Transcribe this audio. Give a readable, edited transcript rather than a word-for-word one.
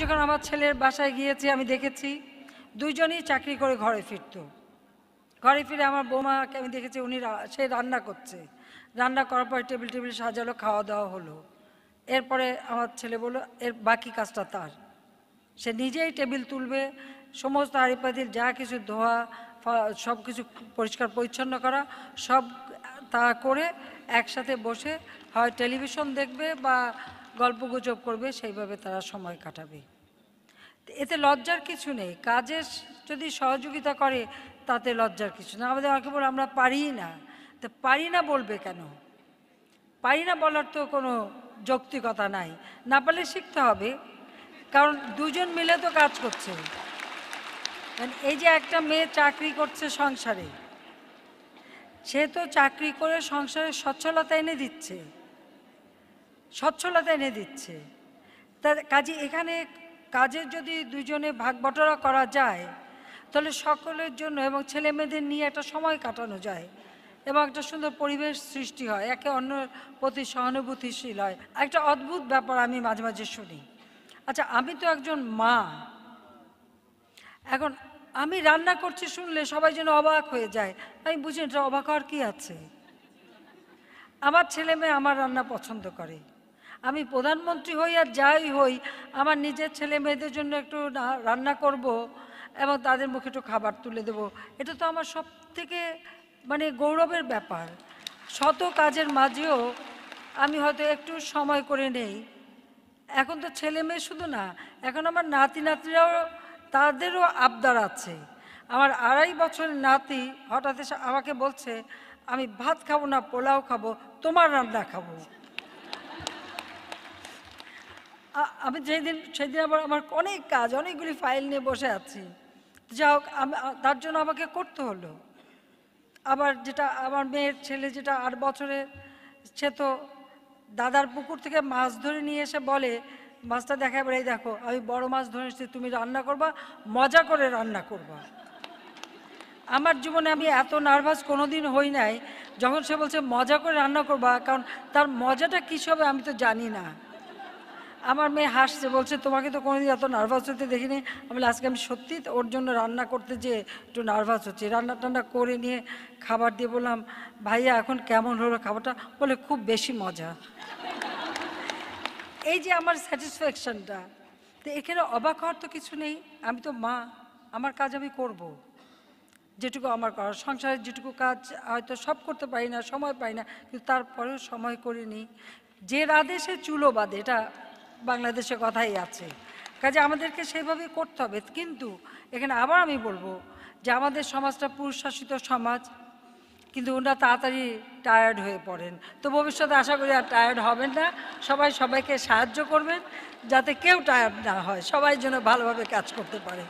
যখন আমার ছেলের বাসায় গিয়েছি আমি দেখেছি দুইজনই চাকরি করে ঘরে ফিরত। ঘরে ফিরে আমার বৌমাকে আমি দেখেছি সে রান্না করছে, রান্না করার পর টেবিল টেবিল সাজালো, খাওয়া দাওয়া হলো। এরপরে আমার ছেলে বলল এর বাকি কাজটা তার, সে নিজেই টেবিল তুলবে, সমস্ত হাঁড়িপাতিল যা কিছু ধোয়া সব কিছু পরিষ্কার পরিচ্ছন্ন করা সব তা করে একসাথে বসে হয় টেলিভিশন দেখবে বা গল্পগুজব করবে, সেইভাবে তারা সময় কাটাবে। এতে লজ্জার কিছু নেই, কাজে যদি সহযোগিতা করে তাতে লজ্জার কিছু না। আমাদের অনেকে বলে আমরা পারি না, তো পারি না বলবে কেন? পারি না বলার তো কোনো যৌক্তিকতা নাই, না পারলে শিখতে হবে, কারণ দুজন মিলে তো কাজ করছে। এই যে একটা মেয়ে চাকরি করছে সংসারে, সে তো চাকরি করে সংসারে সচ্ছলতা এনে দিচ্ছে, সচ্ছলতা এনে দিচ্ছে। তার কাজে এখানে কাজের যদি দুজনে ভাগ বটরা করা যায় তাহলে সকলের জন্য এবং ছেলে মেয়েদের নিয়ে একটা সময় কাটানো যায় এবং একটা সুন্দর পরিবেশ সৃষ্টি হয়, একে অন্যের প্রতি সহানুভূতিশীল হয়। একটা অদ্ভুত ব্যাপার আমি মাঝে মাঝে শুনি, আচ্ছা আমি তো একজন মা, এখন আমি রান্না করছি শুনলে সবাই যেন অবাক হয়ে যায়। আমি বুঝি এটা অবাক হওয়ার কী আছে? আমার ছেলে মেয়ে আমার রান্না পছন্দ করে, আমি প্রধানমন্ত্রী হই আর যাই হই আমার নিজের ছেলে মেয়েদের জন্য একটু রান্না করব এবং তাদের মুখে একটু খাবার তুলে দেব, এটা তো আমার সব থেকে মানে গৌরবের ব্যাপার। শত কাজের মাঝেও আমি হয়তো একটু সময় করে নেই। এখন তো ছেলে মেয়ে শুধু না, এখন আমার নাতি নাতনিরাও তাদেরও আবদার আছে। আমার 2.5 বছরের নাতি হঠাৎ এসে আমাকে বলছে আমি ভাত খাবো না, পোলাও খাবো, তোমার রান্না খাবো। আমি সেদিন আবার আমার অনেক কাজ, অনেকগুলি ফাইল নিয়ে বসে আছি, যা হোক তার জন্য আমাকে করতে হলো। আবার যেটা আমার মেয়ের ছেলে যেটা 8 বছরের, সে তো দাদার পুকুর থেকে মাছ ধরে নিয়ে এসে বলে, মাছটা দেখা এবার এই দেখো আমি বড় মাছ ধরে এসেছি, তুমি রান্না করবা, মজা করে রান্না করবা। আমার জীবনে আমি এত নার্ভাস কোনোদিন হই নাই যখন সে বলছে মজা করে রান্না করবা, কারণ তার মজাটা কী হবে আমি তো জানি না। আমার মেয়ে হাসছে, বলছে তোমাকে তো কোনোদিন এত নার্ভাস হতে দেখিনি। আমি আজকে আমি সত্যি ওর জন্য রান্না করতে যেয়ে একটু নার্ভাস হচ্ছি। রান্না টান্না করে নিয়ে খাবার দিয়ে বললাম ভাইয়া এখন কেমন হলো খাবারটা? বলে খুব বেশি মজা। এই যে আমার স্যাটিসফ্যাকশনটা, তো এখানে অবাক হওয়ার তো কিছু নেই। আমি তো মা, আমার কাজ আমি করব, যেটুকু আমার করার, সংসারের যেটুকু কাজ হয়তো সব করতে পারি না, সময় পাই না, কিন্তু তারপরেও সময় করে নিই। যে রাধে সে চুলো বাঁধে, এটা বাংলাদেশে কথাই আছে, কাজে আমাদেরকে সেইভাবেই করতে হবে। কিন্তু এখানে আবার আমি বলবো যে আমাদের সমাজটা পুরুষ শাসিত সমাজ, কিন্তু ওনারা তাড়াতাড়ি টায়ার্ড হয়ে পড়েন। তো ভবিষ্যতে আশা করি আর টায়ার্ড হবেন না, সবাই সবাইকে সাহায্য করবেন যাতে কেউ টায়ার্ড না হয়, সবাই যেন ভালোভাবে কাজ করতে পারে।